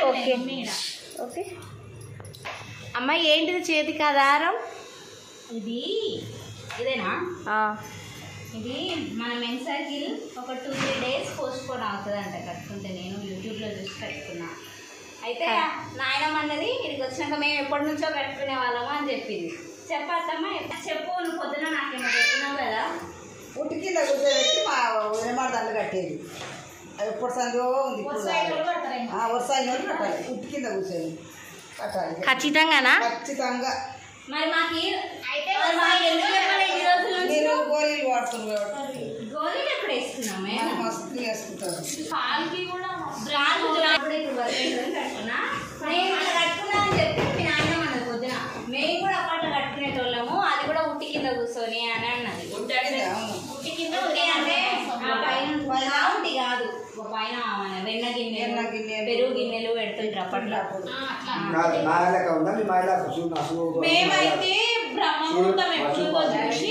Okay okay అమ్మాయి ఏంటిది చేతికి ఆధారం ఇదేనా ఇది మన మెన్ సర్కిల్ ఒక 2-3 days పోస్ట్పోన్ అవుతుంది అంట కట్టుకుంటే. నేను యూట్యూబ్లో చూసి కట్టుకున్నా. అయితే నాయనమ్మ అన్నది ఇక్కడికి వచ్చినాక మేము ఎప్పటి నుంచో కట్టుకునే వాళ్ళము అని చెప్పింది. చెప్పమ్మా చెప్పు, నువ్వు పొద్దున నాకేమో చెప్తున్నావు కదా. ఉట్టికి కూర్చోబెట్టి మా దండ కట్టేది. అది ఎప్పుడు సందో ఉంది. వరుసాయి కట్టాలి. ఉట్టి కింద కూర్చొని కట్టాలి ఖచ్చితంగానా? ఖచ్చితంగా. మరి మాకు అయితే గోళీలు వాడుతున్నాం. గోళీలు ఎప్పుడు వేసుకున్నామే మస్తు వేసుకుంటారు. కాలుకి కూడా కట్టుకున్నా. నేను అట్లా కట్టుకున్నా అని చెప్పి మీ నాయనమ్మ అన్నది పొద్దున. మేము కూడా అప్పట్లో కట్టుకునేటోళ్ళము. అది కూడా ఉట్టి కింద కూర్చొని అని అన్నది. ఉట్టి కింద ఉట్టి అంటే పైన ఉట్టి కాదు, పైన వెన్న గిన్నెలు పెరుగు గిన్నెలు పెడుతుంటారు అప్పట్లో. మేమైతే బ్రహ్మముహూర్తం ఎప్పుడుదో చూసి